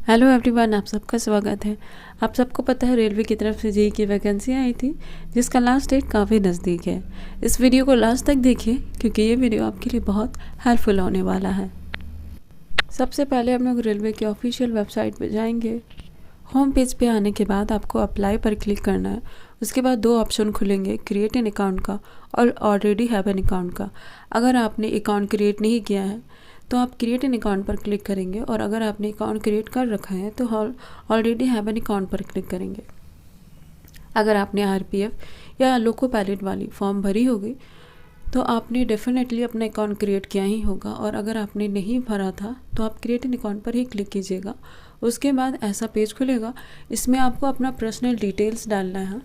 Hello everyone, आप सबका स्वागत है। आप सबको पता है रेलवे की तरफ से जेईई की वैकेंसी आई थी जिसका लास्ट डेट काफ़ी नज़दीक है। इस वीडियो को लास्ट तक देखिए क्योंकि ये वीडियो आपके लिए बहुत हेल्पफुल होने वाला है। सबसे पहले हम लोग रेलवे की ऑफिशियल वेबसाइट पे जाएंगे। होम पेज पे आने के बाद आपको अप्लाई पर क्लिक करना है। उसके बाद दो ऑप्शन खुलेंगे, क्रिएट एन अकाउंट का और ऑलरेडी हैव एन अकाउंट का। अगर आपने अकाउंट क्रिएट नहीं किया है तो आप क्रिएट एन अकाउंट पर क्लिक करेंगे और अगर आपने अकाउंट क्रिएट कर रखा है तो ऑलरेडी हैव एन अकाउंट पर क्लिक करेंगे। अगर आपने आरपीएफ या लोको पायलट वाली फॉर्म भरी होगी तो आपने डेफिनेटली अपना अकाउंट क्रिएट किया ही होगा, और अगर आपने नहीं भरा था तो आप क्रिएट एन अकाउंट पर ही क्लिक कीजिएगा। उसके बाद ऐसा पेज खुलेगा। इसमें आपको अपना पर्सनल डिटेल्स डालना है,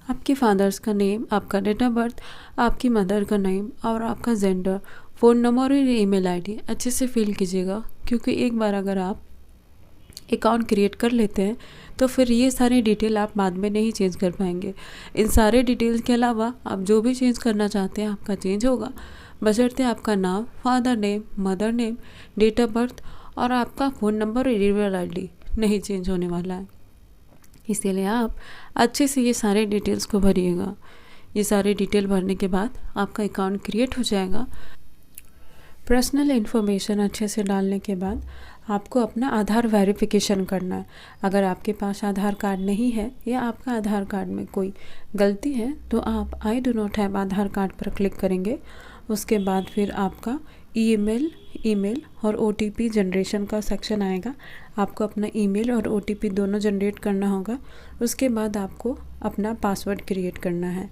आपके फादर्स का नेम, आपका डेट ऑफ बर्थ, आपकी मदर का नेम और आपका जेंडर, फ़ोन नंबर और ईमेल आईडी अच्छे से फिल कीजिएगा, क्योंकि एक बार अगर आप अकाउंट क्रिएट कर लेते हैं तो फिर ये सारे डिटेल आप बाद में नहीं चेंज कर पाएंगे। इन सारे डिटेल्स के अलावा आप जो भी चेंज करना चाहते हैं आपका चेंज होगा, बशर्ते आपका नाम, father name, mother name, date of birth और आपका फ़ोन नंबर और ईमेल आईडी नहीं चेंज होने वाला है। इसीलिए आप अच्छे से ये सारे डिटेल्स को भरिएगा। ये सारे डिटेल भरने के बाद आपका अकाउंट क्रिएट हो जाएगा। पर्सनल इन्फॉर्मेशन अच्छे से डालने के बाद आपको अपना आधार वेरिफिकेशन करना है। अगर आपके पास आधार कार्ड नहीं है या आपका आधार कार्ड में कोई गलती है तो आप I do not have Aadhaar card पर क्लिक करेंगे। उसके बाद फिर आपका ईमेल और ओटीपी जनरेशन का सेक्शन आएगा। आपको अपना ईमेल और ओटीपी दोनों जनरेट करना होगा। उसके बाद आपको अपना पासवर्ड क्रिएट करना है।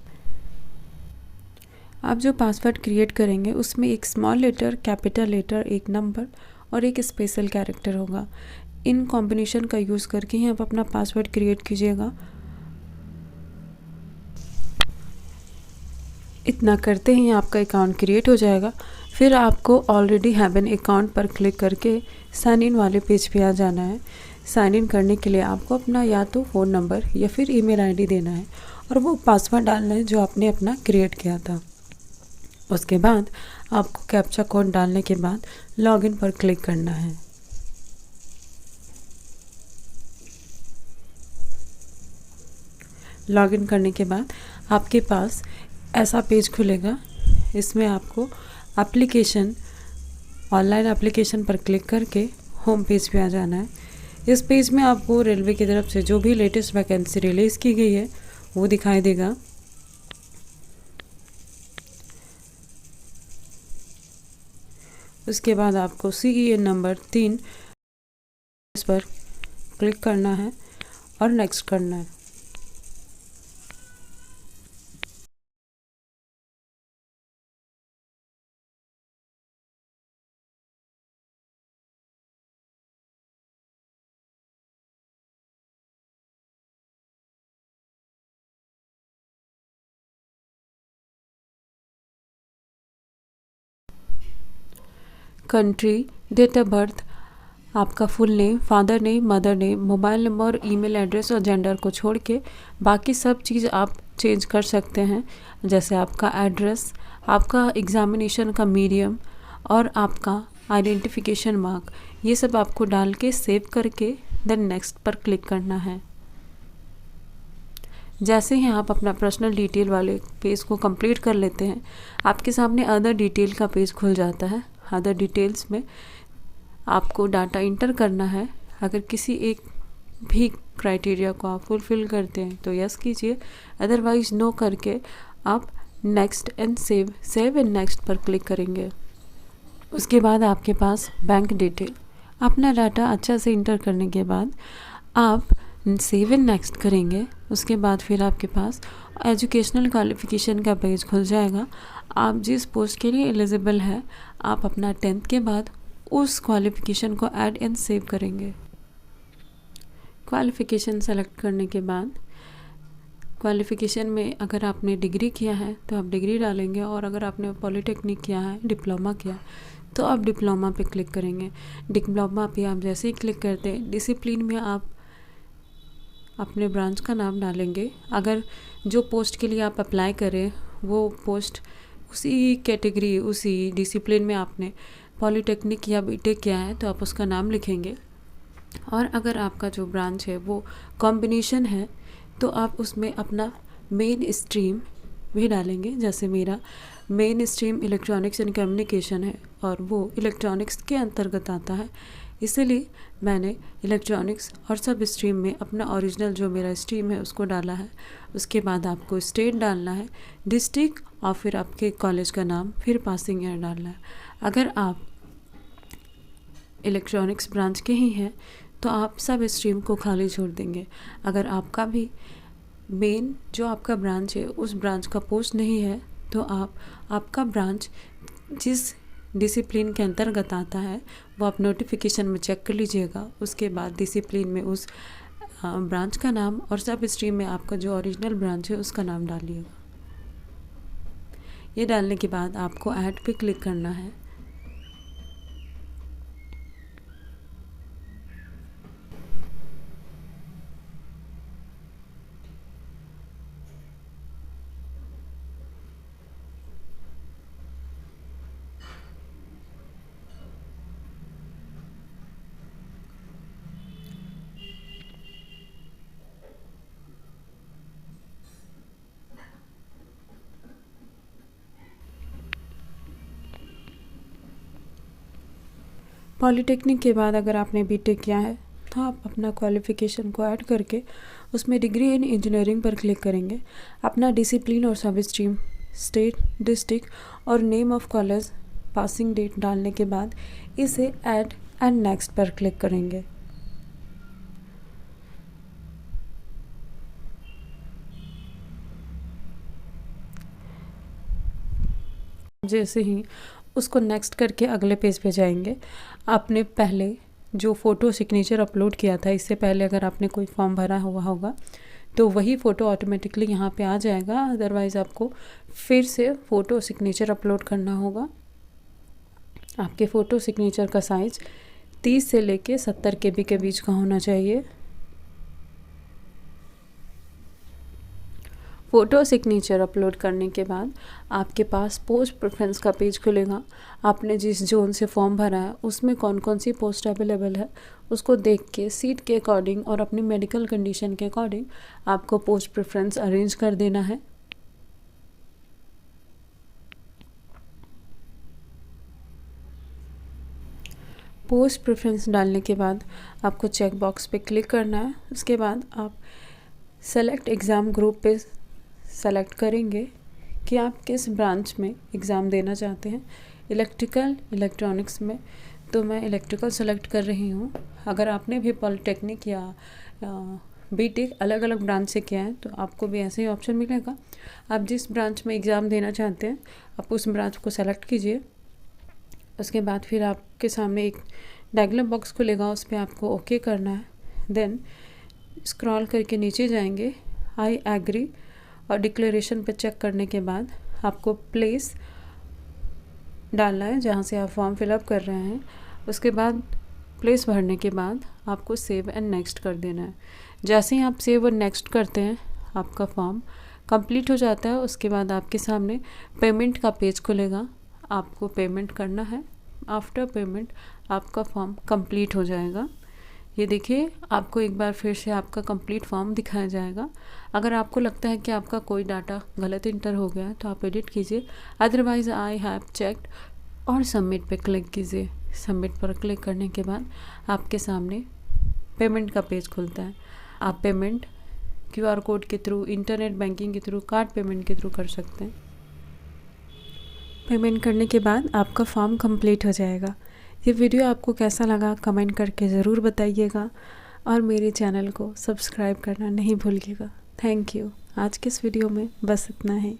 आप जो पासवर्ड क्रिएट करेंगे उसमें एक स्मॉल लेटर, कैपिटल लेटर, एक नंबर और एक स्पेशल कैरेक्टर होगा। इन कॉम्बिनेशन का यूज़ करके ही आप अपना पासवर्ड क्रिएट कीजिएगा। इतना करते ही आपका अकाउंट क्रिएट हो जाएगा। फिर आपको ऑलरेडी हैव एन अकाउंट पर क्लिक करके साइन इन वाले पेज पे आ जाना है। साइन इन करने के लिए आपको अपना या तो फ़ोन नंबर या फिर ईमेल आईडी देना है और वो पासवर्ड डालना है जो आपने अपना क्रिएट किया था। उसके बाद आपको कैप्चा कोड डालने के बाद लॉगिन पर क्लिक करना है। लॉगिन करने के बाद आपके पास ऐसा पेज खुलेगा। इसमें आपको ऑनलाइन एप्लीकेशन पर क्लिक करके होम पेज पे आ जाना है। इस पेज में आपको रेलवे की तरफ से जो भी लेटेस्ट वैकेंसी रिलीज़ की गई है वो दिखाई देगा। उसके बाद आपको CEN नंबर 3 इस पर क्लिक करना है और नेक्स्ट करना है। कंट्री, डेट ऑफ बर्थ, आपका full name, father name, mother name, mobile number, email address और जेंडर को छोड़ के बाकी सब चीज़ आप चेंज कर सकते हैं। जैसे आपका एड्रेस, आपका एग्ज़ामिनेशन का मीडियम और आपका आइडेंटिफिकेशन मार्क, ये सब आपको डाल के सेव करके देन नेक्स्ट पर क्लिक करना है। जैसे ही आप अपना पर्सनल डिटेल वाले पेज को कंप्लीट कर लेते हैं, आपके सामने अदर डिटेल का पेज खुल जाता है। अदर डिटेल्स में आपको डाटा इंटर करना है। अगर किसी एक भी क्राइटेरिया को आप फुलफ़िल करते हैं तो यस कीजिए, अदरवाइज़ नो करके आप next and save and next पर क्लिक करेंगे। उसके बाद आपके पास बैंक डिटेल, अपना डाटा अच्छा से इंटर करने के बाद आप सेव एंड नेक्स्ट करेंगे। उसके बाद फिर आपके पास एजुकेशनल क्वालिफ़िकेशन का पेज खुल जाएगा। आप जिस पोस्ट के लिए एलिजिबल है आप अपना 10th के बाद उस क्वालिफ़िकेशन को ऐड एंड सेव करेंगे। क्वालिफ़िकेशन सेलेक्ट करने के बाद क्वालिफ़िकेशन में अगर आपने डिग्री किया है तो आप डिग्री डालेंगे, और अगर आपने पॉलिटेक्निक किया है, डिप्लोमा किया तो आप डिप्लोमा पे क्लिक करेंगे। डिप्लोमा पे आप जैसे ही क्लिक करते हैं डिसिप्लिन में आप अपने ब्रांच का नाम डालेंगे। अगर जो पोस्ट के लिए आप अप्लाई करें वो पोस्ट उसी कैटेगरी, उसी डिसिप्लिन में आपने पॉलिटेक्निक या बीटेक किया है तो आप उसका नाम लिखेंगे। और अगर आपका जो ब्रांच है वो कॉम्बिनेशन है तो आप उसमें अपना मेन स्ट्रीम भी डालेंगे। जैसे मेरा main stream electronics and communication है और वो इलेक्ट्रॉनिक्स के अंतर्गत आता है, इसीलिए मैंने इलेक्ट्रॉनिक्स और सब स्ट्रीम में अपना ओरिजिनल जो मेरा स्ट्रीम है उसको डाला है। उसके बाद आपको स्टेट डालना है, डिस्ट्रिक्ट और फिर आपके कॉलेज का नाम, फिर पासिंग ईयर डालना है। अगर आप इलेक्ट्रॉनिक्स ब्रांच के ही हैं तो आप सब स्ट्रीम को खाली छोड़ देंगे। अगर आपका भी मेन जो आपका ब्रांच है उस ब्रांच का पोस्ट नहीं है तो आपका ब्रांच जिस डिसिप्लिन के अंतर्गत आता है वो आप नोटिफिकेशन में चेक कर लीजिएगा। उसके बाद डिसिप्लिन में उस ब्रांच का नाम और सब स्ट्रीम में आपका जो ओरिजिनल ब्रांच है उसका नाम डालिएगा। ये डालने के बाद आपको ऐड पे क्लिक करना है। पॉलीटेक्निक के बाद अगर आपने बीटेक किया है तो आप अपना क्वालिफ़िकेशन को ऐड करके उसमें डिग्री इन इंजीनियरिंग पर क्लिक करेंगे। अपना डिसिप्लिन और सब स्ट्रीम, स्टेट, डिस्ट्रिक्ट और name of college, passing date डालने के बाद इसे ऐड एंड नेक्स्ट पर क्लिक करेंगे। जैसे ही उसको नेक्स्ट करके अगले पेज पे जाएंगे, आपने पहले जो फ़ोटो सिग्नेचर अपलोड किया था, इससे पहले अगर आपने कोई फॉर्म भरा हुआ होगा तो वही फ़ोटो ऑटोमेटिकली यहाँ पे आ जाएगा। अदरवाइज़ आपको फिर से फ़ोटो सिग्नेचर अपलोड करना होगा। आपके फ़ोटो सिग्नेचर का साइज़ 30 से लेके 70 KB के बीच का होना चाहिए। फ़ोटो सिग्नेचर अपलोड करने के बाद आपके पास पोस्ट प्रेफरेंस का पेज खुलेगा। आपने जिस जोन से फॉर्म भरा है उसमें कौन कौन सी पोस्ट अवेलेबल है उसको देख के सीट के अकॉर्डिंग और अपनी मेडिकल कंडीशन के अकॉर्डिंग आपको पोस्ट प्रेफरेंस अरेंज कर देना है। पोस्ट प्रेफरेंस डालने के बाद आपको चेक बॉक्स पे क्लिक करना है। उसके बाद आप सेलेक्ट एग्ज़ाम ग्रुप पे सेलेक्ट करेंगे कि आप किस ब्रांच में एग्ज़ाम देना चाहते हैं। इलेक्ट्रिकल, इलेक्ट्रॉनिक्स में तो मैं इलेक्ट्रिकल सेलेक्ट कर रही हूँ। अगर आपने भी पॉलिटेक्निक या बीटेक अलग अलग ब्रांच से किया है तो आपको भी ऐसे ही ऑप्शन मिलेगा। आप जिस ब्रांच में एग्ज़ाम देना चाहते हैं आप उस ब्रांच को सेलेक्ट कीजिए। उसके बाद फिर आपके सामने एक डायलॉग बॉक्स खुलेगा, उस पर आपको ओके करना है। देन स्क्रॉल करके नीचे जाएंगे, आई एग्री और डिक्लेरेशन पे चेक करने के बाद आपको प्लेस डालना है जहाँ से आप फॉर्म फिलअप कर रहे हैं। उसके बाद प्लेस भरने के बाद आपको सेव एंड नेक्स्ट कर देना है। जैसे ही आप सेव और नेक्स्ट करते हैं आपका फॉर्म कंप्लीट हो जाता है। उसके बाद आपके सामने पेमेंट का पेज खुलेगा, आपको पेमेंट करना है। आफ्टर पेमेंट आपका फॉर्म कंप्लीट हो जाएगा। ये देखिए, आपको एक बार फिर से आपका कंप्लीट फॉर्म दिखाया जाएगा। अगर आपको लगता है कि आपका कोई डाटा गलत इंटर हो गया है तो आप एडिट कीजिए, अदरवाइज़ आई हैव चेक्ड और सबमिट पे क्लिक कीजिए। सबमिट पर क्लिक करने के बाद आपके सामने पेमेंट का पेज खुलता है। आप पेमेंट QR कोड के थ्रू, इंटरनेट बैंकिंग के थ्रू, कार्ड पेमेंट के थ्रू कर सकते हैं। पेमेंट करने के बाद आपका फॉर्म कंप्लीट हो जाएगा। ये वीडियो आपको कैसा लगा कमेंट करके ज़रूर बताइएगा और मेरे चैनल को सब्सक्राइब करना नहीं भूलिएगा। Thank you. आज के इस वीडियो में बस इतना है।